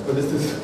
What is this?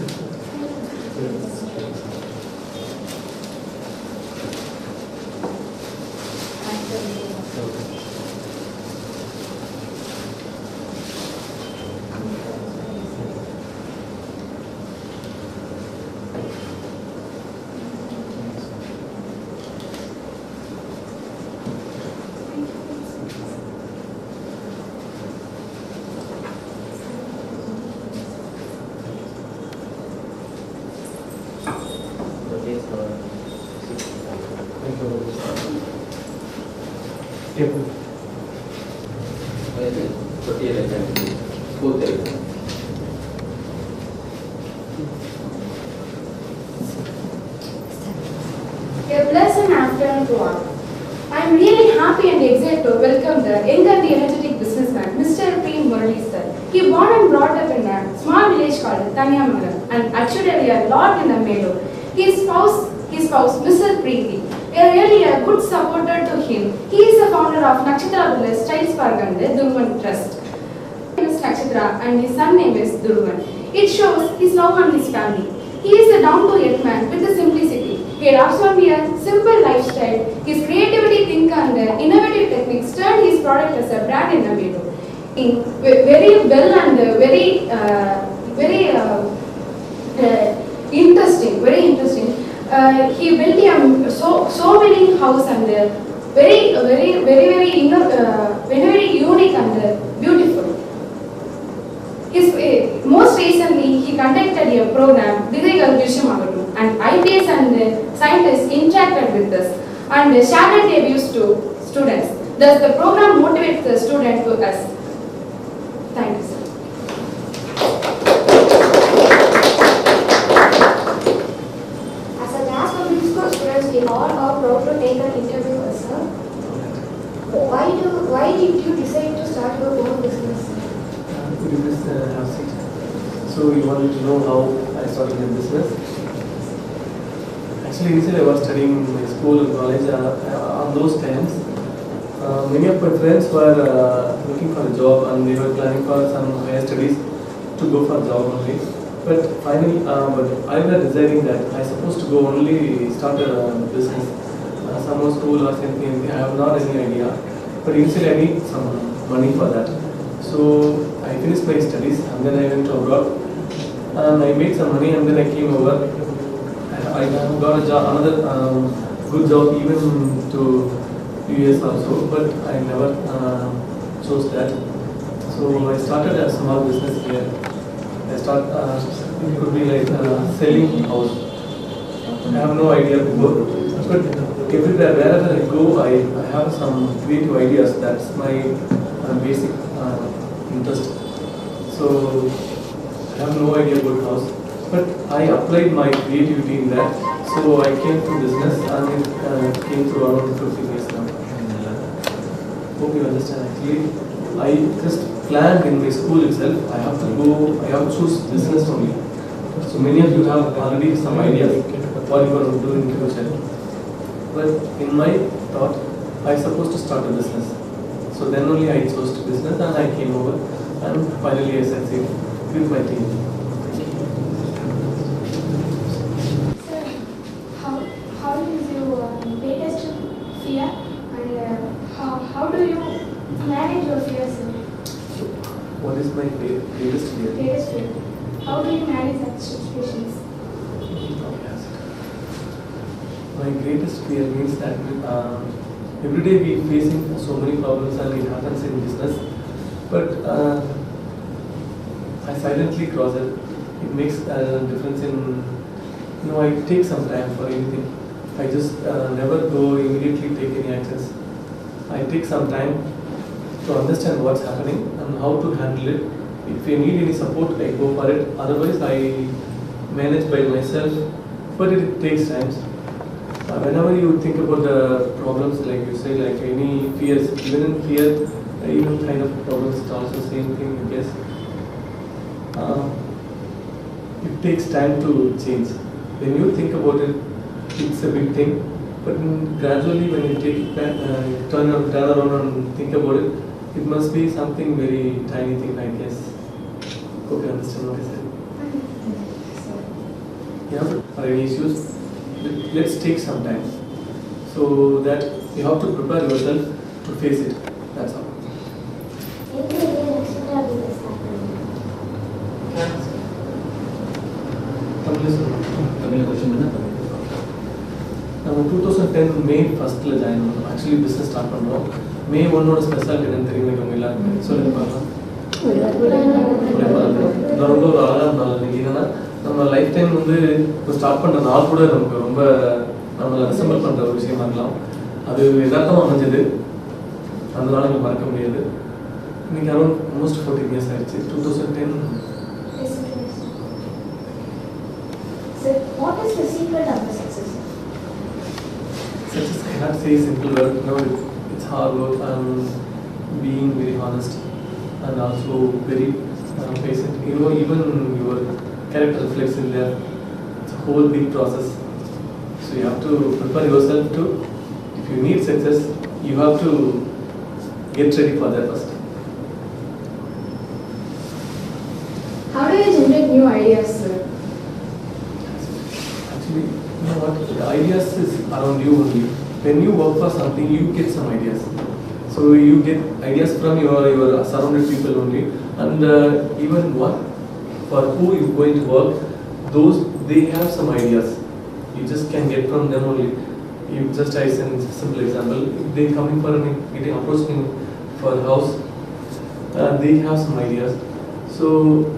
A pleasant afternoon to all. I am really happy and excited to welcome the young and energetic businessman, Mr. P. Murali sir. He born and brought up in a small village called Tanyamaram, and actually we are lot in the meadow. His spouse, Mr. Preeti, we are really a good supporter to him. He is the founder of Nakshatra Durvan Trust. His name is Nakshatra and his son name is Durvan. It shows his love on his family. He is a down-to-earth man with the simplicity. He adopts only a simple lifestyle. His creativity, think and innovative techniques turned his product as a brand in the meadow. Very well and very interesting. He built so many house and very unique and beautiful. Most recently, he conducted a program, and IPS and scientists interacted with us and shared their views to students. Thus, the program motivates the student to us. Thank you, sir. As a class of public school students, we all are proud to take an interview with sir. Why did you decide to start your own business? Could you please have a seat? So you wanted to know how I started my business? Actually, initially I was studying in my school and college. On those times, many of my friends were looking for a job and they were planning for some higher studies to go for a job only. But finally, I was deciding that I supposed to go only start a business, some more school or something. I have not any idea. But initially I need some money for that. So I finished my studies and then I went to abroad and I made some money and then I came over. I got a job, another good job even to US also, but I never chose that. So I started a small business here. It could be like selling house. I have no idea before, but everywhere, wherever I go, I have some creative ideas. That's my basic interest. So I have no idea about house, but I applied my creativity in that. So I came to business and it came to around 50 years now. Hope you understand. Actually, I just planned in my school itself. I have to choose business only. So many of you have already some ideas what you are going to do in the future. But in my thought, I supposed to start a business. So then only I chose business and I came over and finally I succeeded with my team. Sir, how is your greatest fear and how do you manage your fears? What is my greatest fear? Greatest fear. How do you manage such situations? My greatest fear means that every day we facing so many problems and it happens in business. But I silently cross it. It makes a difference in, I take some time for anything. I just never go immediately take any actions. I take some time to understand what's happening and how to handle it. If I need any support, I go for it. Otherwise, I manage by myself. But it takes time. Whenever you think about the problems, like you say, like any fears, even in fear, even kind of problems, it's also same thing, I guess. It takes time to change. When you think about it, it's a big thing. But gradually, when you take it back, turn around and think about it, it must be something very tiny thing, I guess. Hope you understand what I said. Yeah, are any issues? Let's take some time, so that you have to prepare yourself to face it. That's all. நம்ம 2010 May 1st join பண்ணோம். Actually business start பண்ணோம். May 1 speciality என்னன்னு தெரியுமா உங்க எல்லாருக்கும்? சொல்லுங்க பார்க்கலாம். ரொம்ப ஒரு அழகான நாள் இன்னைக்கு. என்னன்னா நம்ம லைஃப் டைம் வந்து இப்போ ஸ்டார்ட் பண்ணுற நாள் கூட நமக்கு ரொம்ப நம்மளை ரிசம்பிள் பண்ணுற ஒரு விஷயமா இருக்கலாம். அது எதார்த்தமாக அமைஞ்சது, அந்த நாள் எனக்கு மறக்க முடியாது. இன்னைக்கு அரௌண்ட் ஆல்மோஸ்ட் 14 years ஆயிடுச்சு. 2010. So, what is the secret of the success? Success cannot say simple word. No, it's hard work and being very honest and also very patient. You know, even your character reflects in there. It's a whole big process. So you have to prepare yourself to. If you need success, you have to get ready for that first. How do you generate new ideas, sir? Actually, you know what? The ideas is around you only. When you work for something, you get some ideas. So you get ideas from your surrounded people only, and even what for who you going to work, those they have some ideas. You just can get from them only. You just as a simple example, if they coming for getting approached me for a house, they have some ideas. So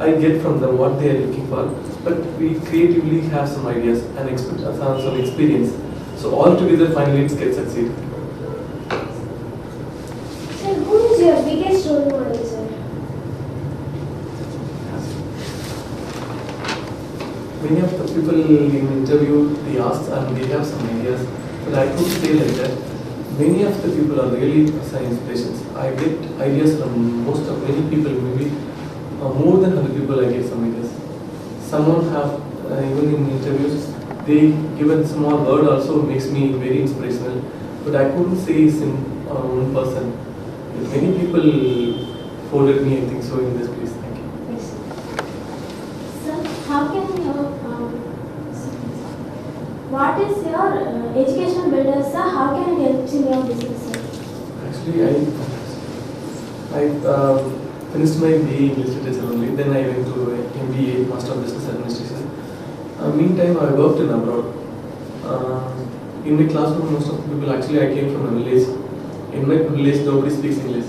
I get from them what they are looking for. But we creatively have some ideas and some experience. So all together, finally, it gets succeed. Sir, who is your biggest role model, sir? Many of the people in interview, they ask and they have some ideas, but I could say like that. Many of the people are really some inspirations. I get ideas from most of many people, maybe more than 100 people. I get some ideas. Someone have even in interviews, they given small word also makes me very inspirational. But I couldn't say one person. Many people followed me, I think so, in this place. Thank you. Yes. Sir, how can you, what is your education builder, sir? How can it help in your business, sir? Actually, I finished my BA English Literature only. Then I went to MBA, Master of Business Administration. Meantime, I worked in abroad. In my classroom, most of the people, actually, I came from a village. In my village, nobody speaks English.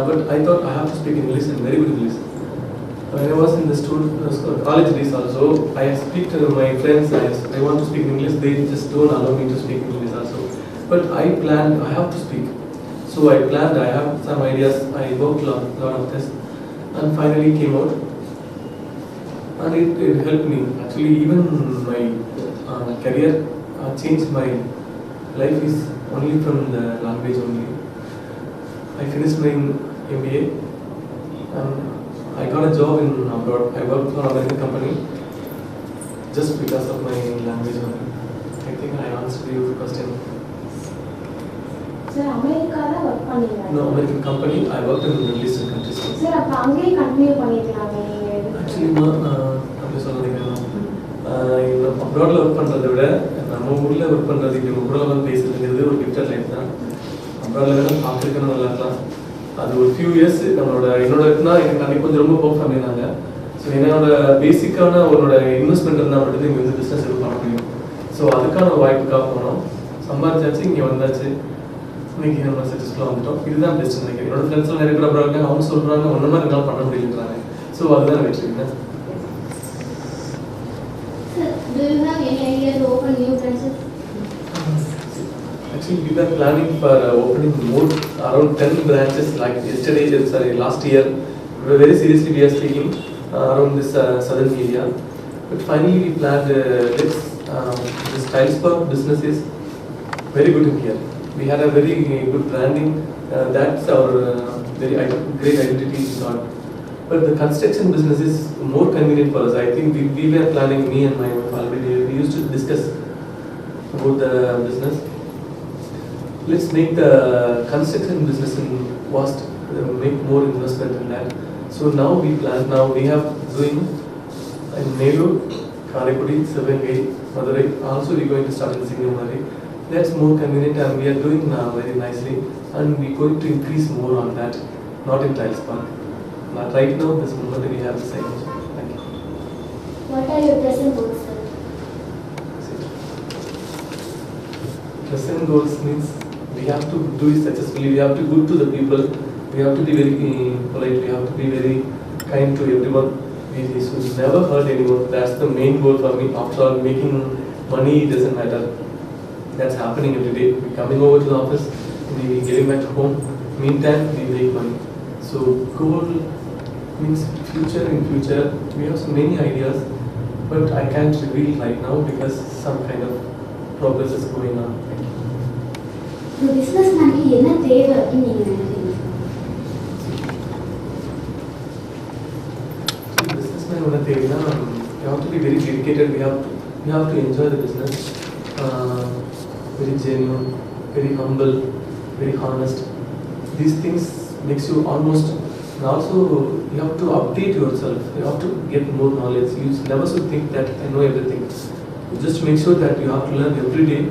But I thought I have to speak English and very good English. When I was in the college days also, I speak to my friends, I want to speak English, they just don't allow me to speak English also. But I planned, I have to speak. So I planned, I have some ideas, I worked a lot of this, and finally came out. And it helped me. Actually, even my career changed. My life is only from the language only. I finished my MBA and I got a job in abroad. I worked for an American company just because of my language only. I think I answered your question. Sir, America work பண்ணீங்களா? No, American company. I worked in Middle Eastern countries. Sir, அப்ப அங்கேயே continue பண்ணிக்கலாமே நீங்க? Actually, அப்படி சொல்றீங்க. அப்ராட்ல work பண்றதை விட நம்ம ஊர்ல ஒர்க் பண்றதுக்கு உங்களோட பேசுறதுங்கிறது ஒரு கிஃப்டட் லைஃப் தான். அப்ராட்ல வேணா பார்த்துருக்கணும் நல்லா இருக்கலாம். அது ஒரு ஃபியூ இயர்ஸ் என்னோட இருக்குன்னா எனக்கு அன்னைக்கு கொஞ்சம் ரொம்ப ஒர்க் பண்ணியிருந்தாங்க. ஸோ என்னோட பேசிக்கான உன்னோட இன்வெஸ்ட்மெண்ட் இருந்தால் மட்டும் இங்கே வந்து பிஸ்னஸ் எதுவும் பண்ண முடியும். ஸோ அதுக்கான வாய்ப்புக்காக போனோம், சம்பாதிச்சாச்சு, இங்கே வந்தாச்சு, இன்னைக்கு நம்ம சக்ஸஸ்ஃபுல்லாக வந்துட்டோம். இதுதான் பெஸ்ட் நினைக்கிறேன். என்னோட ஃப்ரெண்ட்ஸ்லாம் நிறைய பேர் அப்புறம் இருக்காங்க, அவங்க சொல்கிறாங்க ஒன்றை மாதிரி என்னால் பண்ண முடியலன்றாங்க. ஸோ அதுதான் வெற்றிங்க. Do you have any idea to open new branches? Actually, we were planning for opening more around 10 branches like yesterday, last year. We were very seriously we are speaking around this southern area. But finally we planned this Tiles Park business is very good in here. We had a very good branding. That's our very great identity is not. But the construction business is more convenient for us. I think we were planning, me and my wife already, we used to discuss about the business. Let's make the construction business in vast, make more investment in that. So now we plan, now we have doing in Nelu, Karaikudi, Sivangai, Madurai. Also we are going to start in Singamari. That's more convenient and we are doing now very nicely. And we are going to increase more on that, not in Tiles Park. But right now, this moment we have the same. Thank you. What are your present goals, sir? Present goals means we have to do it successfully. We have to go to the people. We have to be very polite. We have to be very kind to everyone. We should never hurt anyone. That's the main goal for me. After all, making money doesn't matter. That's happening every day. We're coming over to the office, we're getting back to home. Meantime, we make money. So goal means future. In future, we have so many ideas, but I can't reveal right now because some kind of progress is going on. The businessman என்ன தேவை அப்படின்னு நீங்க நினைக்கிறீங்க? Businessman what தேவைனா you have to be very dedicated. We have to enjoy the business. Very genuine, very humble, very honest. These things makes you almost. And also, you have to update yourself. You have to get more knowledge. You never should think that I know everything. You just make sure that you have to learn every day.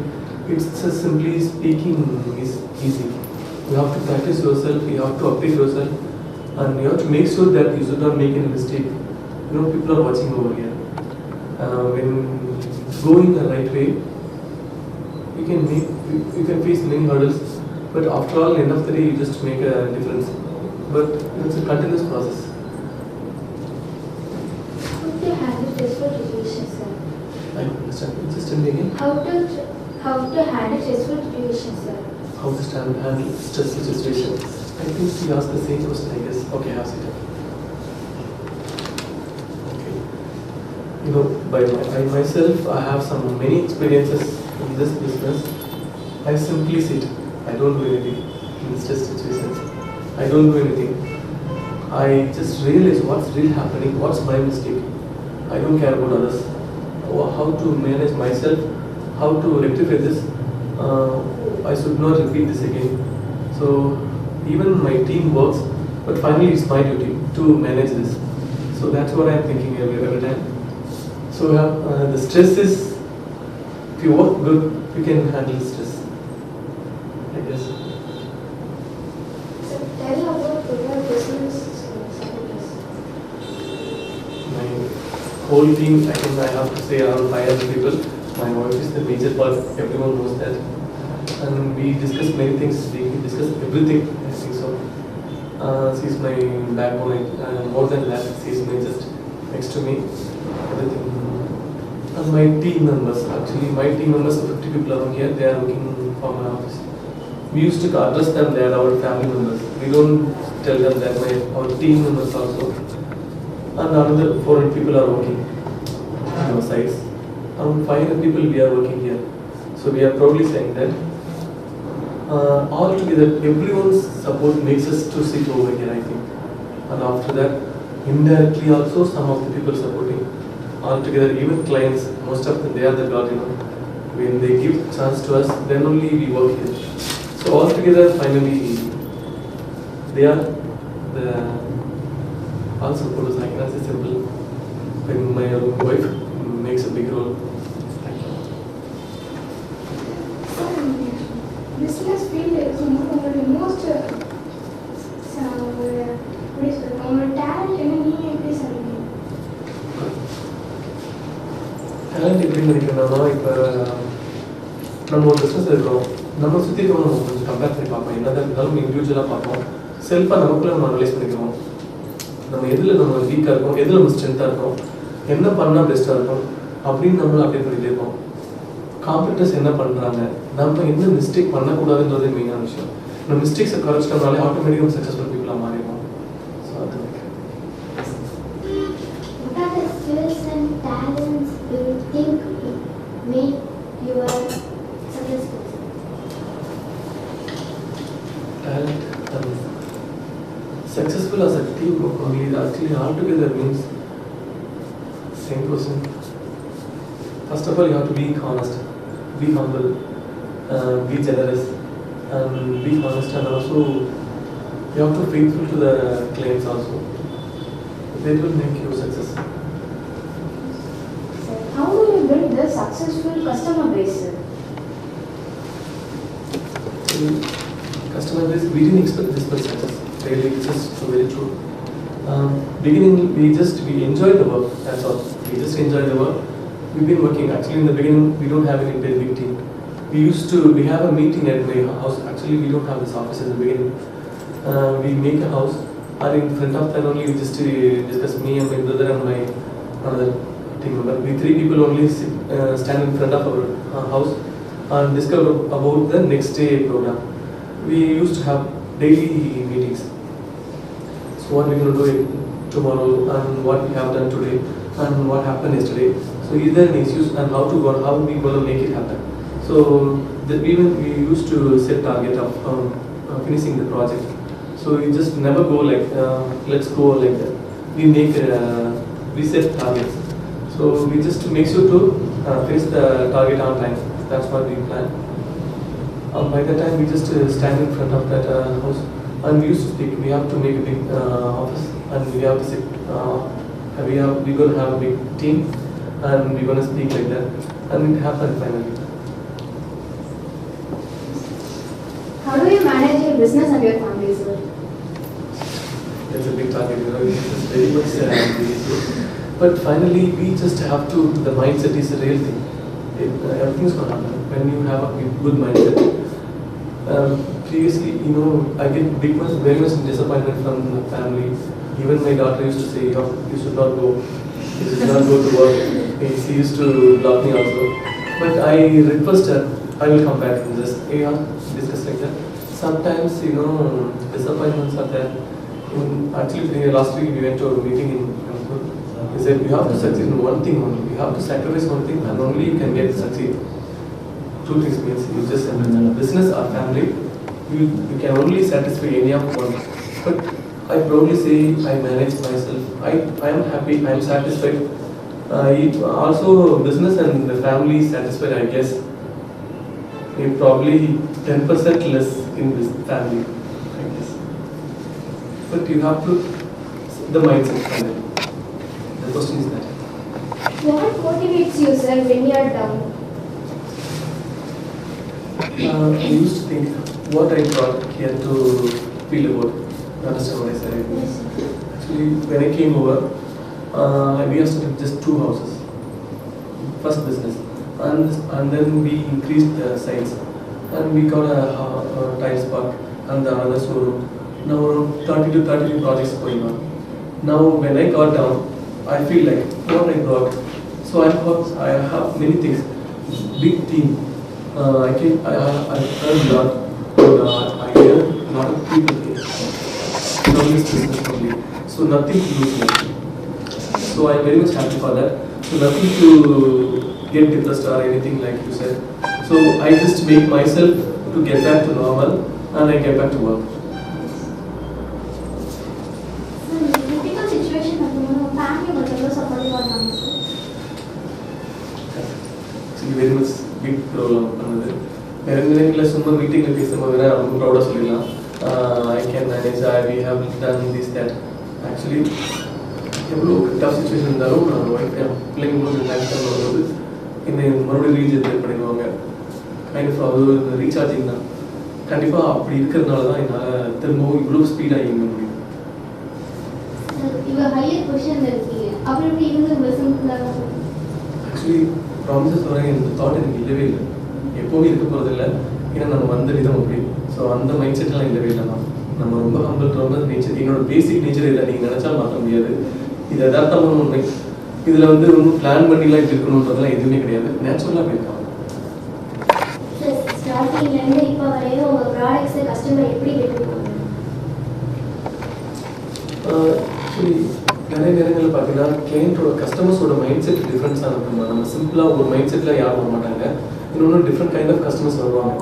It's just simply speaking is easy. You have to practice yourself. You have to update yourself, and you have to make sure that you should not make any mistake. You know, people are watching over here. When going the right way, you can face many hurdles. But after all, end of the day, you just make a difference. But it's a continuous process. How to handle stressful situations, sir? I understand. Just tell me again. How to handle stressful situations, sir? How to handle stressful situations. I think she asked the same question, I guess. Okay, ask it. Okay. You know, I myself, I have many experiences in this business. I simply sit. I don't do anything in stress situations. I don't do anything. I just realize what's really happening, what's my mistake. I don't care about others. How to manage myself, how to rectify this. I should not repeat this again. So even my team works, but finally it's my duty to manage this. So that's what I'm thinking every time. So the stress is, if you work good, you can handle stress. I guess. So tell about your business strategies. My whole team, I think I have to say around 500 people. My wife is the major part, everyone knows that. And we discuss many things, we discuss everything, I think so. She's my backbone, more than that, she's just next to me, everything. And my team members, actually my team members of 50 people around here, they are working for my office. We used to address them, they are our family members. We don't tell them that our team members also. And another 400 people are working on our sites. Around 500 people we are working here. So we are proudly saying that all together, everyone's support makes us to sit over here, I think. And after that, indirectly also some of the people supporting. All together, even clients, most of them, they are the God, you know. When they give chance to us, then only we work here. So all together, finally, they are the all supporters. I can say simple. When my wife makes a big role. Business field is உங்களோட most உங்களோட talent என்ன நீங்க எப்படி சொல்லுவீங்க? Talent எப்படி நினைக்கிறேன்னா, இப்போ நம்ம ஒரு பிஸ்னஸ் இருக்கிறோம், நம்ம சுற்றி இருக்கவங்க நம்ம கொஞ்சம் கம்பேர் பண்ணி பார்ப்போம். என்னதான் இருந்தாலும் இண்டிவிஜுவலாக பார்ப்போம். செல்ஃபாக நமக்குள்ள நம்ம அனலைஸ் பண்ணிக்கிறோம். நம்ம எதில் நம்ம வீக்காக இருக்கோம், எதில் நம்ம ஸ்ட்ரென்த்தாக இருக்கோம், என்ன பண்ணால் பெஸ்ட்டாக இருக்கும் அப்படின்னு நம்மளும் அப்டேட் பண்ணிகிட்டே இருக்கோம். காம்படிட்டர்ஸ் என்ன பண்ணுறாங்க, நம்ம என்ன மிஸ்டேக் பண்ணக்கூடாதுன்றது மெயினான விஷயம். நம்ம மிஸ்டேக்ஸை குறைச்சிட்டோம்னாலே ஆட்டோமேட்டிக்காக சக்ஸஸ்ஃபுல் பீப்புளாக மாறிடுவோம். ஸோ அது What are the skills and talents do you think make you a successful? talent and successful as a team only actually altogether means same person. First of all, you have to be honest, be humble, be generous, and be honest, and also you have to be faithful to the clients also. They will make you successful. So how do you build the successful customer base? Customer base, we didn't expect this much success. Really, it's just very true. Beginning, we enjoyed the work. That's all. We just enjoyed the work. We've been working. Actually, in the beginning, we don't have any very big team. We have a meeting at my house. Actually, we don't have this office in the beginning. We make a house, and in front of that only we just discuss, me and my brother and my another team member. We 3 people only stand in front of our house and discuss about the next day program. We used to have daily meetings. So what we're going to do tomorrow, and what we have done today, and what happened yesterday. So is there any issues, and how we going to make it happen. So we used to set target of finishing the project. So we just never go like let's go like that. We set targets. So we just make sure to finish the target on time. That's what we plan. By that time, we just stand in front of that house, and we used to speak. We have to make a big office, and we have to sit. We're going to have a big team, and we're going to speak like that, and it happened finally. How do you manage your business and your family, sir? That's a big target, it's just very much but finally, we just have to. The mindset is a real thing. Everything's going to happen when you have a good mindset. Previously, I get very much disappointment from the family. Even my daughter used to say, you should not go. You should not go to work. She used to block me also. But I request her, I will come back and just discuss like that. Sometimes, disappointments are there. Actually, last week we went to a meeting in Kanpur. He said, you have to succeed in one thing only. You have to sacrifice one thing, and only you can succeed. 2 things means you just business or family. You can only satisfy any of one. But I proudly say I manage myself. I am happy. I am satisfied. Also business and the family is satisfied. I guess probably 10% less in this family. I guess. But you have to the mindset finally. The question is that. What motivates you, sir, when you are down? I used to think what I brought here to feel about. Understand what I said? Yes. Actually, when I came over, we have started just 2 houses. First business, and then we increased the size, and we got a tile park and another showroom. Now around 30 to 33 projects going on. Now when I got down, I feel like what I brought. So I have many things. Big team. I earned a lot. I earned a lot of people here. Now this business only. So nothing to lose me. So I'm very much happy for that. So nothing to get depressed or anything like you said. So I just make myself to get back to normal, and I get back to work. So, critical situation of family was supporting our family. Actually, very much big role பண்ணது. வேற நேரங்களில் சும்மா மீட்டிங்கில் பேசும்போது ரொம்ப ப்ரௌடாக சொல்லிடலாம். I can manage. We have done this that. Actually, எவ்வளோ tough situation இருந்தாலும் பிள்ளைங்க கூட ரிலாக்ஸ் பண்ணும்போது என்னை மறுபடியும் ரீச் பண்ணிடுவாங்க. கைண்ட் ஆஃப் அது ஒரு ரீசார்ஜிங் தான். கண்டிப்பாக அப்படி இருக்கிறதுனால தான் என்னால் திரும்பவும் இவ்வளோ ஸ்பீடாக இயங்க முடியும். ஆக்சுவலி ப்ராமிசஸ் வர இந்த தாட் எனக்கு இல்லவே இல்லை. எப்போவும் இருக்க போகிறதில்ல. ஏன்னா நம்ம வந்த விதம் அப்படி. ஸோ அந்த மைண்ட் செட்லாம் இல்லவே இல்லை. நம்ம ரொம்ப ஹம்பிள், ரொம்ப நேச்சர். என்னோட பேசிக் நேச்சர் இதை நீங்கள் நினச்சாலும் மாற்ற முடியாது. இது யதார்த்தமான உண்மை. இதில் ஒன்றும் பிளான் பண்ணிலாம் இப்படி இருக்கணுன்றதெல்லாம் எதுவுமே கிடையாது. நேச்சுரலாக போயிருக்காங்க. ஸ்டார்டிங்லேருந்து இப்போ வரையும் உங்கள் ப்ராடக்ட்ஸை கஸ்டமர் எப்படி கேட்டுருக்காங்க? ஆக்சுவலி நிறைய நேரங்களில் பார்த்தீங்கன்னா கிளைண்ட்டோட கஸ்டமர்ஸோட மைண்ட் செட் டிஃப்ரென்ஸாக இருக்குமா. நம்ம சிம்பிளாக ஒரு மைண்ட் செட்டில் யாரும் வர மாட்டாங்க. இன்னொன்று டிஃப்ரெண்ட் கைண்ட் ஆஃப் கஸ்டமர்ஸ் வருவாங்க.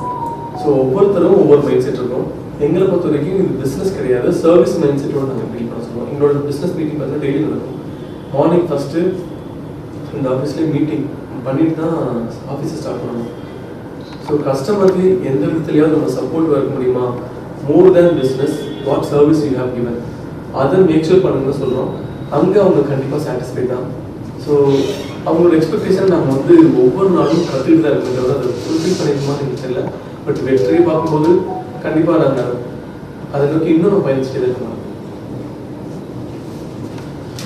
ஸோ ஒவ்வொருத்தரும் ஒவ்வொரு மைண்ட் செட் இருக்கும். எங்களை பொறுத்த வரைக்கும் இது பிஸ்னஸ் கிடையாது, சர்வீஸ் மைண்ட் செட்டோட நாங்கள் டீல் பண்ண சொல்லுவோம். எங்களோட பிஸ்னஸ் மீட்டிங் பார்த்தீங்கன்னா டெய்லி நடக்கும். மார்னிங் ஃபஸ்ட்டு இந்த ஆஃபீஸ்லேயே மீட்டிங் பண்ணிட்டு தான் ஆஃபீஸை ஸ்டார்ட் பண்ணணும். ஸோ கஸ்டமருக்கு எந்த விதத்துலையாவது நம்ம சப்போர்ட் வர முடியுமா, more than business what service you have given, அதை மேக் ஷூர் பண்ணுங்கன்னு சொல்கிறோம். அங்கே அவங்க கண்டிப்பாக சாட்டிஸ்ஃபை தான். ஸோ அவங்களோட எக்ஸ்பெக்டேஷன் நாங்கள் வந்து ஒவ்வொரு நாளும் கற்றுக்கிட்டு தான் இருக்கிறத அதை ஃபுல்ஃபில் பண்ணிருக்கோமான்னு எனக்கு தெரியல. பட் வெற்றியை பார்க்கும்போது கண்டிப்பாக நாங்கள் அதை நோக்கி இன்னும் நம்ம பயணிச்சுட்டே தான் இருக்கோம்.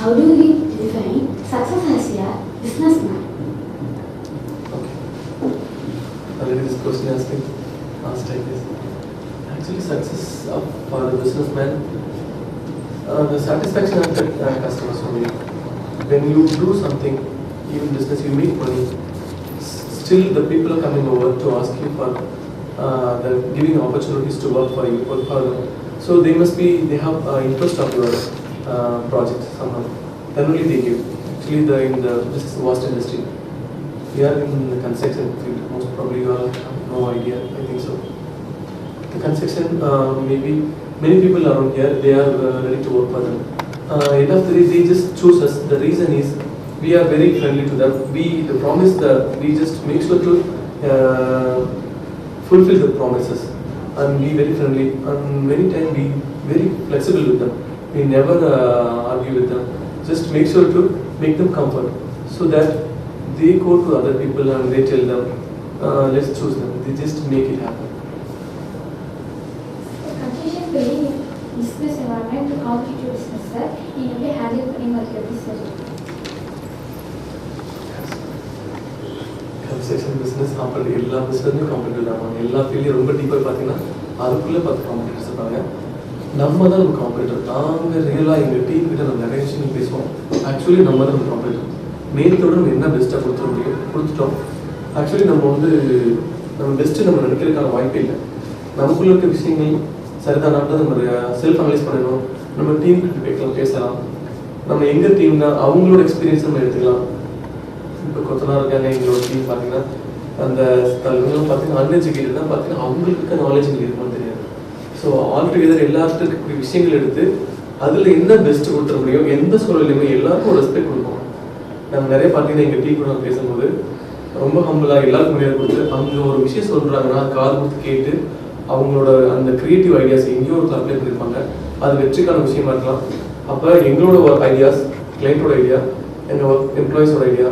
How do we define success as a businessman? Okay. Already this question asked like this. Actually, success for the businessman, the satisfaction of the customers only. When you do something, even business, you make money. Still, the people are coming over to ask you for the giving opportunities to work for you, work for them. So they have interest of your project somehow. Then only they give. Actually, this is vast industry. We are in the construction field. Most probably you all have no idea. I think so. The construction, maybe many people around here, they are ready to work for them. End of the day, they just choose us. The reason is we are very friendly to them. The promise that we just make sure to fulfill the promises and be very friendly. And many times be very flexible with them. We never argue with them. Just make sure to make them comfort so that they go to other people and they tell them, let's choose them. They just make it happen. Construction building business environment to competitive business, sir. In India, handle framework research. Construction business அப்படி எல்லா பிஸ்னஸுமே competitive தான். எல்லா ஃபீல்டையும் ரொம்ப டீப்பாக பார்த்தீங்கன்னா அதுக்குள்ளே 10 competitors இருப்பாங்க. நம்ம தான் நம்ம காம்படிட்டர். நாங்கள் ரியலாக எங்கள் டீம் கிட்ட நம்ம நிறைய விஷயங்கள் பேசுவோம். ஆக்சுவலி நம்ம தான் நம்ம காம்படிட்டர். நேரத்தோடு நம்ம என்ன பெஸ்ட்டாக கொடுத்துட முடியும் கொடுத்துட்டோம். ஆக்சுவலி நம்ம பெஸ்ட்டு நம்ம நினைக்கிறதுக்கான வாய்ப்பே இல்லை. நமக்குள்ள இருக்க விஷயங்கள் சரிதானான்றது நம்ம செல்ஃப் அனலைஸ் பண்ணணும். நம்ம டீம் கிட்ட பேசலாம். நம்ம எங்கள் டீம்னா அவங்களோட எக்ஸ்பீரியன்ஸ் நம்ம எடுத்துக்கலாம். இப்போ கொத்தனார் இருக்காங்க எங்களோட டீம் பார்த்தீங்கன்னா அந்த தலைவர்களும் பார்த்தீங்கன்னா அன்எஜுகேட்டட் தான். பார்த்தீங்கன்னா அவங்களுக்கு இருக்க நாலேஜ் எங்களுக்கு இருக்குன்னு தெரியாது. ஸோ ஆல்டுகெதர் எல்லாத்துக்கும் இருக்கக்கூடிய விஷயங்கள் எடுத்து அதில் என்ன பெஸ்ட் கொடுத்துட முடியும், எந்த சூழலையுமே எல்லாருக்கும் ஒரு ரெஸ்பெக்ட் கொடுப்போம். நாங்கள் நிறைய பார்த்தீங்கன்னா எங்கள் டீம் கூட நாங்கள் பேசும்போது ரொம்ப ஹம்பிளாக எல்லாருக்கும் மரியாதை கொடுத்து அவங்க ஒரு விஷயம் சொல்கிறாங்கன்னா காது கொடுத்து கேட்டு அவங்களோட அந்த க்ரியேட்டிவ் ஐடியாஸ் எங்கேயோ ஒரு அப்ளை பண்ணியிருப்பாங்க. அது வெற்றிக்கான விஷயமா இருக்கலாம். அப்போ எங்களோட ஒர்க் ஐடியாஸ், கிளைண்ட்டோட ஐடியா, எங்கள் ஒர்க் எம்ப்ளாயிஸோட ஐடியா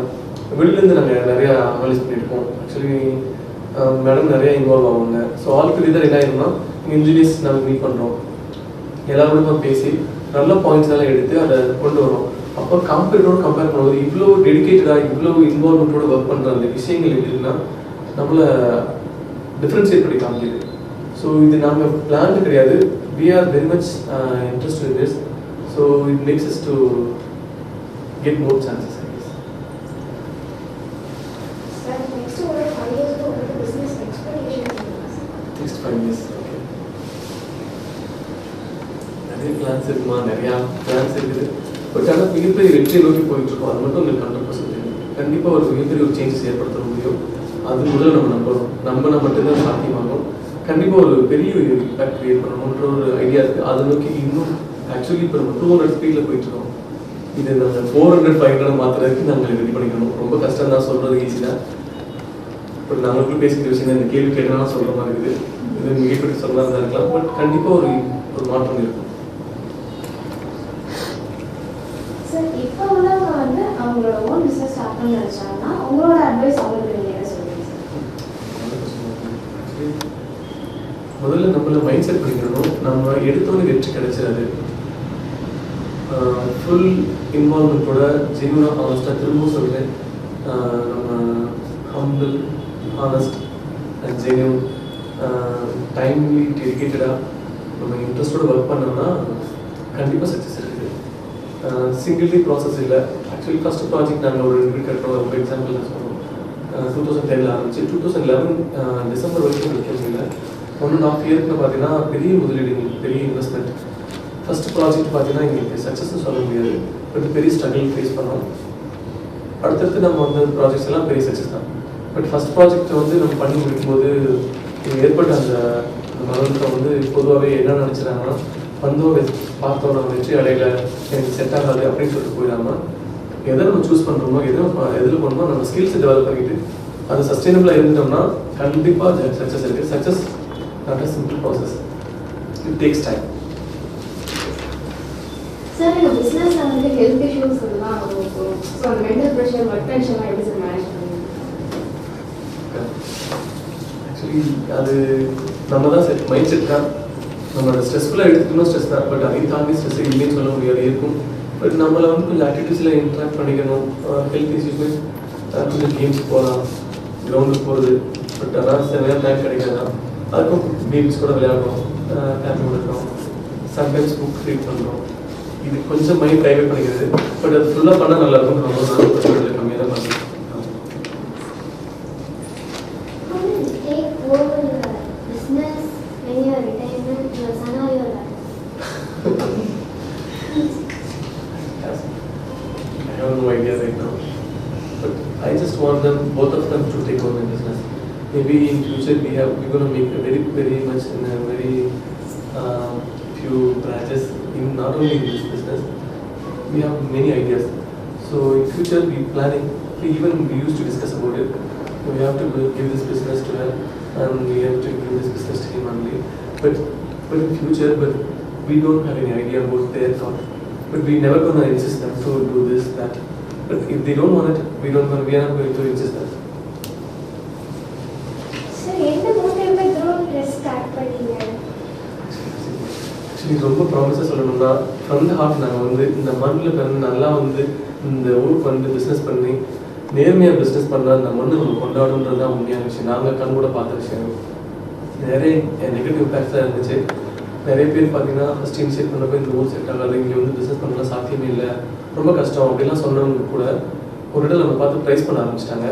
வெளிலேருந்து நாங்கள் நிறையா அனலைஸ் பண்ணியிருக்கோம். ஆக்சுவலி மேடம் நிறையா இன்வால்வ் ஆவாங்க. ஸோ ஆல்டுகெதர் என்ன ஆயிரும்னா இன்ஜினியர்ஸ் நாங்கள் மீட் பண்ணுறோம். எல்லாரோட பேசி நல்ல பாயிண்ட்ஸ் எல்லாம் எடுத்து அதை கொண்டு வரோம். அப்போ காம்படிட்டரோட கம்பேர் பண்ணும்போது இவ்வளோ டெடிக்கேட்டடாக இவ்வளோ இன்வால்மெண்ட்டோட ஒர்க் பண்ணுற அந்த விஷயங்கள் எப்படின்னா நம்மளை டிஃப்ரென்ஷியேட் பண்ணி காமிக்குது. ஸோ இது நாங்கள் பிளான் கிடையாது. We are very much interested in this. So it makes us to get more chances. Sir, next over 5 years ago, what are the business expectations? Next 5 years. Okay. நிறைய plans இருக்குமா, நிறையா plans இருக்குது. But ஆனால் மிகப்பெரிய வெற்றியை நோக்கி போயிட்டு இருக்கோம். அது மட்டும் உங்களுக்கு 100% தெரியும். கண்டிப்பாக ஒரு மிகப்பெரிய ஒரு சேஞ்சஸ் ஏற்படுத்த முடியும். அது முதல்ல நம்ம நம்பணும். நம்பினா மட்டும்தான் சாத்தியமாகும். கண்டிப்பாக ஒரு பெரிய இம்பாக்ட் கிரியேட் பண்ணணுன்ற ஒரு ஐடியா இருக்குது. அதை நோக்கி இன்னும் ஆக்சுவலி இப்போ நம்ம 200 ஸ்பீடில் போயிட்டுருக்கோம். இது நாங்கள் 400 500 மாத்திரத்துக்கு நாங்கள் ரெடி பண்ணிக்கணும். ரொம்ப கஷ்டம் தான், சொல்கிறது ஈஸி தான். பட் நாங்களுக்கும் பேசிக்கிற விஷயம் இந்த கேள்வி கேட்டனால சொல்கிற மாதிரி இருக்குது. இது மிகப்பெரிய சொல்லலாம் தான் இருக்கலாம். பட் கண்டிப்பாக ஒரு மாற்றம் இருக்கும். சார், இப்போ உள்ளவங்க அவங்களோட ஓன் பிஸ்னஸ் ஸ்டார்ட் பண்ண நினச்சாங்கன்னா உங்களோட அட்வைஸ் அவங்களுக்கு நீங்கள் என்ன சொல்லுவீங்க சார்? முதல்ல நம்மள மைண்ட் செட் பண்ணிக்கணும். நம்ம எடுத்தோன்னு வெற்றி கிடைச்சிடாது. ஃபுல் இன்வால்மெண்ட்டோட ஜென்யூனாக ஹானஸ்டாக திரும்பவும் சொல்கிறேன். நம்ம humble, honest and genuine, timely டெடிக்கேட்டடாக நம்ம இன்ட்ரெஸ்டோட ஒர்க் பண்ணோம்னா கண்டிப்பாக சக்ஸஸ் இருக்குது. சிங்கிள்லி ப்ராசஸ் இல்லை. ஆக்சுவலி ஃபஸ்ட்டு ப்ராஜெக்ட் நாங்கள் ஒரு வீடு கட்டுறோம். ஒரு எக்ஸாம்பிள் நான் சொல்லுவோம். 2010 ஆரம்பிச்சு 2011 டிசம்பர் வரைக்கும் வைக்க முடியல. 1.5 இயருக்கு பார்த்தீங்கன்னா பெரிய முதலீடு, பெரிய இன்வெஸ்ட்மெண்ட். ஃபர்ஸ்ட் ப்ராஜெக்ட் பார்த்தீங்கன்னா எங்களுக்கு சக்ஸஸ்ன்னு சொல்ல முடியாது, பட் பெரிய ஸ்ட்ரகிள் ஃபேஸ் பண்ணோம். அடுத்தடுத்து நம்ம வந்து ப்ராஜெக்ட்ஸ் எல்லாம் பெரிய சக்ஸஸ் தான். பட் ஃபர்ஸ்ட் ப்ராஜெக்ட் வந்து நம்ம பண்ணி முடிக்கும்போது ஏற்பட்ட அந்த மனதில் வந்து பொதுவாகவே என்ன நினச்சிடாங்கன்னா வந்தோம் பார்த்தோம் நம்ம வெற்றி அடையில எனக்கு செட் ஆகாது அப்படின்னு சொல்லிட்டு போயிடாமல் எதை நம்ம சூஸ் பண்ணுறோமோ எதில் பண்ணோமோ நம்ம ஸ்கில்ஸை டெவலப் பண்ணிட்டு அது சஸ்டைனபிளாக இருந்துட்டோம்னா கண்டிப்பாக சக்ஸஸ் இருக்குது. Success not a simple process, it takes time. Sir இந்த பிஸ்னஸில் வந்து ஹெல்த் இஷ்யூஸ் எல்லாம் இருக்கும். ஸோ அந்த மென்டல் ப்ரெஷர், ஒர்க் டென்ஷன்லாம் எப்படி சார் மேனேஜ் பண்ணுவீங்க? ஆக்சுவலி அது நம்ம தான் மைண்ட் செட் தான். நம்மளோட ஸ்ட்ரெஸ்ஃபுல்லாக எடுத்துக்கணும், ஸ்ட்ரெஸ் தான். பட் அதையும் தாண்டி ஸ்ட்ரெஸ் இல்லைன்னு சொல்ல முடியாது, இருக்கும். பட் நம்மளை வந்து கொஞ்சம் ஆக்டிவிட்டீஸில் இன்ட்ராக்ட் பண்ணிக்கணும். ஹெல்த் இஷ்யூஸ் கொஞ்சம் கேம்ஸ் போகலாம், கிரவுண்டுக்கு போகிறது. பட் அதான் சில நேரம் டைம் கிடைக்காது. அதுக்கும் கேம்ஸ் கூட விளையாடுறோம், ஃபேமிலி கூட இருக்கோம், சம்டைம்ஸ் புக் ரீட் பண்ணுறோம். இது கொஞ்சம் மைண்ட் டைவர்ட் பண்ணிக்கிறது. பட் அது ஃபுல்லாக பண்ணால் நல்லாயிருக்கும். நம்ம நாள் கம்மியாக தான் பண்ணுறோம். I have no idea right now, but I just want them, both of them, to take over my business. Maybe in future we're going to make a very much in a very few branches in not only in this business. We have many ideas. So in future we planning. We used to discuss about it. We have to give this business to her, and we have to give this business to him only. But in future, but we don't have any idea about their thought. But we never gonna insist them to do this, that. But if they don't want it, we are not going to insist them. Sir, என்ன மோட்டிவ்ல growth dress start பண்ணீங்க? Actually ரொம்ப ப்ராமிஸாக சொல்லணும்னா from the heart நாங்கள் வந்து இந்த மண்ணில் பிறந்து நல்லா வந்து இந்த ஊருக்கு வந்து பிஸ்னஸ் பண்ணி நேர்மையாக பிஸ்னஸ் பண்ணால் அந்த மண்ணு நம்ம கொண்டாடுன்றது தான் உண்மையான விஷயம். நாங்கள் கண் கூட பார்த்த விஷயம். நிறைய நெகட்டிவ் இம்பேக்ட்ஸாக இருந்துச்சு. நிறைய பேர் பார்த்தீங்கன்னா ஃபஸ்ட் இனிஷியேட் பண்ணப்போ இந்த ஊர் செட் ஆகாது, இங்கே வந்து பிஸ்னஸ் பண்ணலாம் சாத்தியமே இல்லை, ரொம்ப கஷ்டம் அப்படிலாம் சொன்னவங்க கூட ஒரு இடத்துல நம்ம பார்த்து ப்ரைஸ் பண்ண ஆரம்பிச்சிட்டாங்க.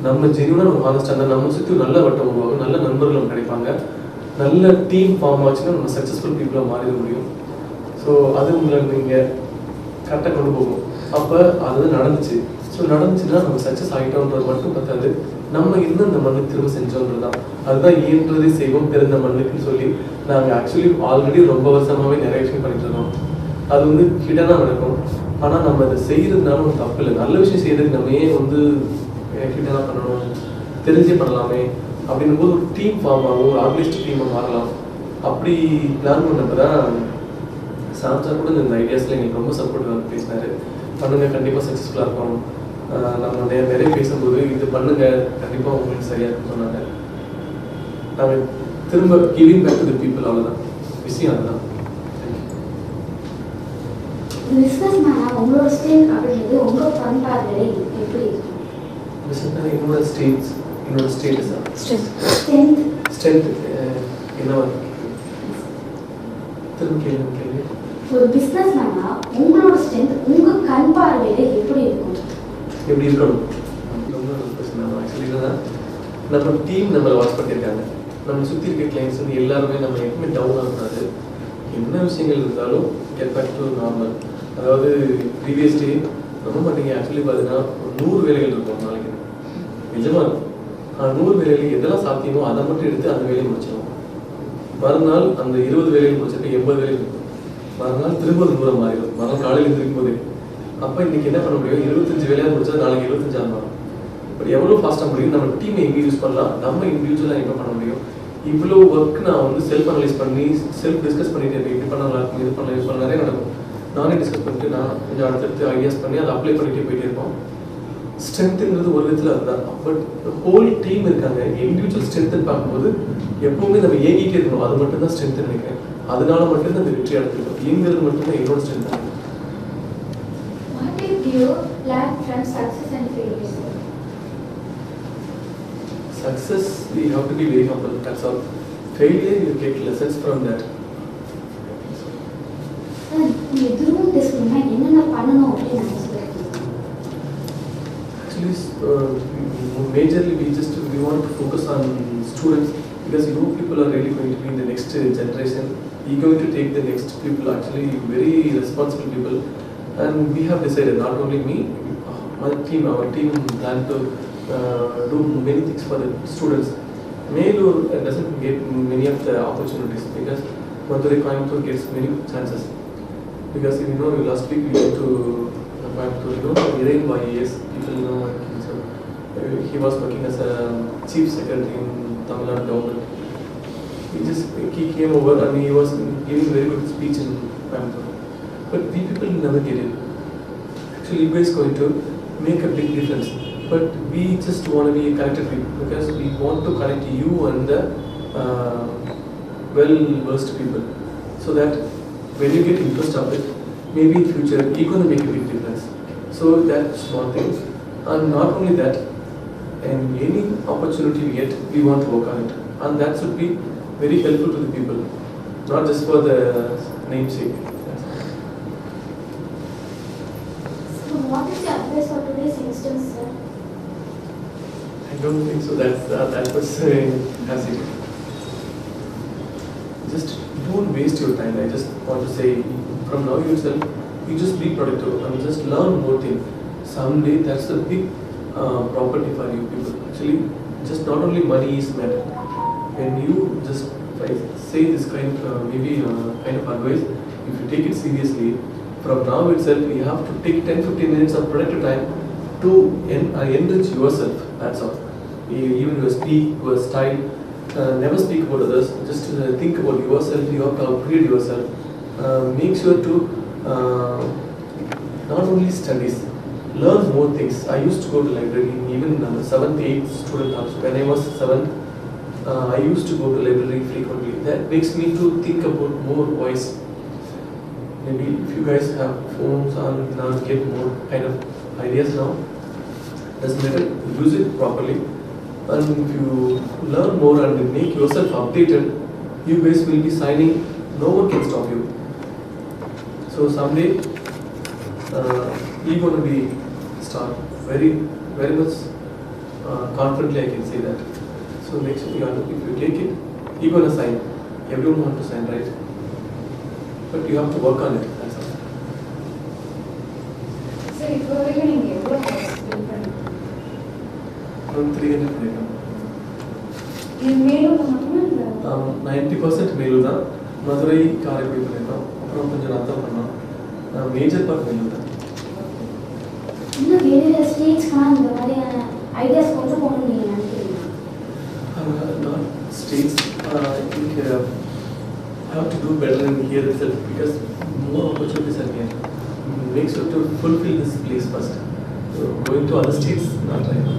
நம்ம ஜென்யூனாக நம்ம ஹானஸ்டாக நம்ம சுற்றி நல்ல வட்டம் உருவாகும், நல்ல நண்பர்கள் நம்ம கிடைப்பாங்க, நல்ல டீம் ஃபார்ம் ஆச்சுன்னா நம்ம சக்ஸஸ்ஃபுல் பீப்புளாக மாறிட முடியும். ஸோ அது உங்களை நீங்கள் கரெக்டாக கொண்டு போகும். அப்போ அது நடந்துச்சு. ஸோ நடந்துச்சுன்னா நம்ம சக்ஸஸ் ஆகிட்டோன்றது மட்டும் பத்தாது, நம்ம இன்னும் இந்த மண்ணுக்கு திரும்ப செஞ்சோன்றது தான். அதுதான் இயன்றதை செய்வோம் பிறந்த மண்ணுக்குன்னு சொல்லி நாங்கள் ஆக்சுவலி ஆல்ரெடி ரொம்ப வருஷமாகவே நிறைய விஷயம் பண்ணிட்டு இருக்கோம். அது வந்து ஹிடனாக நடக்கும். ஆனால் நம்ம அதை செய்கிறதுனால ஒரு தப்பு இல்லை. நல்ல விஷயம் செய்கிறதுக்கு நம்ம ஏன் வந்து ஹிடனாக பண்ணணும், தெரிஞ்சே பண்ணலாமே அப்படின்னும் போது ஒரு டீம் ஃபார்ம் ஆகும், ஒரு ஆர்கனைஸ்ட் டீமாக மாறலாம். அப்படி பிளான் பண்ணப்போ தான் சாம்சா கூட இந்த ஐடியாஸில் எங்களுக்கு ரொம்ப சப்போர்ட் பேசினார். பண்ணுங்க, கண்டிப்பாக சக்ஸஸ்ஃபுல்லாக இருக்கும். நம்ம நிறைய பேசும்போது இது பண்ணுங்க, கண்டிப்பாக உங்களுக்கு சரியாக இருக்குன்னு சொன்னாங்க. நாங்கள் திரும்ப giving back to the people, அவ்வளோதான் விஷயம். அதுதான் பிசினஸ் மேனா உங்களோட ஸ்டைல் அப்படிங்கிறது உங்க பண்பாடுகளை எப்படி இருக்கும்? பிசினஸ் மேனா என்னோட ஸ்டேட்ஸ், என்னோட ஸ்டேட்டஸ் தான் ஸ்ட்ரென்த் என்னவா திரும்ப கேள்வி. ஒரு பிசினஸ் மேனா உங்களோட ஸ்ட்ரென்த் உங்க கண் பார்வையில எப்படி இருக்கும்? எப்படி இருக்கணும்? ரொம்ப பிரச்சனை ஆக்சுவலி என்னன்னா நம்ம டீம் நம்மளை வாட்ச் பண்ணியிருக்காங்க. நம்ம சுற்றி இருக்க கிளைண்ட்ஸ் வந்து எல்லாருமே நம்ம எப்பவுமே டவுன் ஆகக்கூடாது. என்ன விஷயங்கள் இருந்தாலும் கெட் பேக் டு நார்மல். அதாவது ப்ரீவியஸ் டே ரொம்ப மாட்டீங்க ஆக்சுவலி பார்த்தீங்கன்னா 100 வேலைகள் இருக்கும் நாளைக்கு, நிஜமாக இருக்கும். 100 வேலைகள் எதெல்லாம் சாத்தியமோ அதை மட்டும் எடுத்து அந்த வேலையை முடிச்சிடும். மறுநாள் அந்த 20 வேலைகள் முடிச்சிட்டு 80 வேலைகள் இருக்கும். மறுநாள் திரும்ப 100 மாறிடும். மறுநாள் காலையில் திரும்பி போதே அப்போ இன்றைக்கி என்ன பண்ண முடியும்? 25 வேலையாக முடிச்சா நாளைக்கு 75 ஆகும். பட் எவ்வளோ ஃபாஸ்ட்டாக முடியும்? நம்ம டீமை எங்கே யூஸ் பண்ணலாம், நம்ம இண்டிவிஜுவலாக என்ன பண்ண முடியும்? இவ்வளோ ஒர்க் நான் வந்து செல்ஃப் அனலைஸ் பண்ணி செல்ஃப் டிஸ்கஸ் பண்ணிட்டு இப்படி பண்ணலாம், இது பண்ணலாம், இது பண்ணலாம், நிறைய நடக்கும். நானே டிஸ்கஸ் பண்ணிட்டு நான் கொஞ்சம் அடுத்தடுத்து ஐடியாஸ் பண்ணி அதை அப்ளை பண்ணிகிட்டே போயிட்டே இருப்போம். ஸ்ட்ரென்த்துங்கிறது ஒரு விதத்தில் அதுதான். பட் ஹோல் டீம் இருக்காங்க. இண்டிவிஜுவல் ஸ்ட்ரென்த்துன்னு பார்க்கும்போது எப்பவுமே நம்ம ஏங்கிட்டே இருக்கணும். அது மட்டும்தான் ஸ்ட்ரென்த்து நினைக்கிறேன். அதனால மட்டும்தான் அந்த வெற்றி அடைஞ்சிருக்கும். இயங்கிறது மட்டும்தான் என்னோட strength. What did you learn from success and failure? Success, we have to be very humble. That's all. Failure, you get lessons from that. நீங்க துருவம் பேசணும்னா என்னென்ன பண்ணணும் அப்படின்னு நினைச்சிருக்கீங்க? Actually, majorly we want to focus on students because people are really going to be in the next generation. We are going to take the next people, actually very responsible people, and we have decided, not only me, our team plan to do many things for the students. Melur doesn't get many of the opportunities because Madurai Coimbatore gets many chances. Because last week we went to Coimbatore, Iran YES, people know him. So he was working as a chief secretary in Tamil Nadu government. He came over and he was giving very good speech in Coimbatore. But we people never get it. Actually, you guys going to make a big difference. But we just want to be connected people because we want to connect you and the well-versed people, so that when you get interest of it, maybe in future you're going to make a big difference. So that's small things, and not only that, and any opportunity we get, we want to work on it, and that should be very helpful to the people, not just for the namesake. So what is your advice for today's youngsters, sir? I don't think so. That was has it. Just don't waste your time. I just want to say, from now yourself, you just be productive and just learn more things. Someday that's a big property for you people. Actually, just not only money is matter. When you just say this kind of advice, if you take it seriously, from now itself you have to take 10-15 minutes of productive time to enrich yourself. That's all. Even your speak, your style, never speak about others. Just think about yourself. You have to upgrade yourself. Make sure to not only studies, learn more things. I used to go to library even 7th, 8th student house. When I was 7th, I used to go to library frequently. That makes me to think about more voice. Maybe if you guys have phones and now get more kind of ideas now, doesn't matter. Use it properly. And if you learn more and make yourself updated, you guys will be signing. No one can stop you. So someday, you're going to be star. Very, very much confidently I can say that. So make sure if you take it, you're going to sign. Everyone wants to sign, right? But you have to work on it. That's all. So if you are getting a what Around 300. இது மேலும் மட்டும் 90% மேலு தான். மதுரை காரைக்குடி பண்ணிட்டோம். அப்புறம் கொஞ்சம் ரத்தம் பண்ணோம். மேஜர் பார்ட் மேலு தான். இன்னும் வேறு ஸ்டேட்ஸ்க்குலாம் இந்த மாதிரியான ஐடியாஸ் கொண்டு போகணும்னு நீங்கள் நினைக்கிறீங்க? Not states. I think I have to do better in here itself because more opportunities are here. Make sure to fulfill this place first. So going to other states, not right now.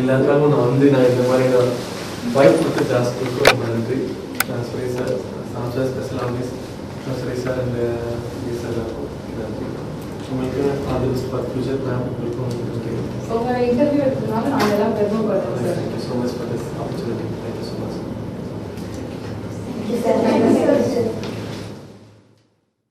எல்லாருக்காகவும் நான் இந்த மாதிரி வாய்ப்பு கொடுத்து ஜாஸ்திக்கு ரொம்ப நன்றி. Sure sir, சாம்சா special office, sure sir and sir நன்றி. உங்களுக்கு அது ஃபியூச்சர் பிளான் உங்களுக்கும் நன்றி. உங்களை இன்டர்வியூ எடுத்ததுனால நான் எல்லாம் பெருமைப்படுறேன் sir. Thank you so much for this opportunity. Thank you so much. Thank you, sir.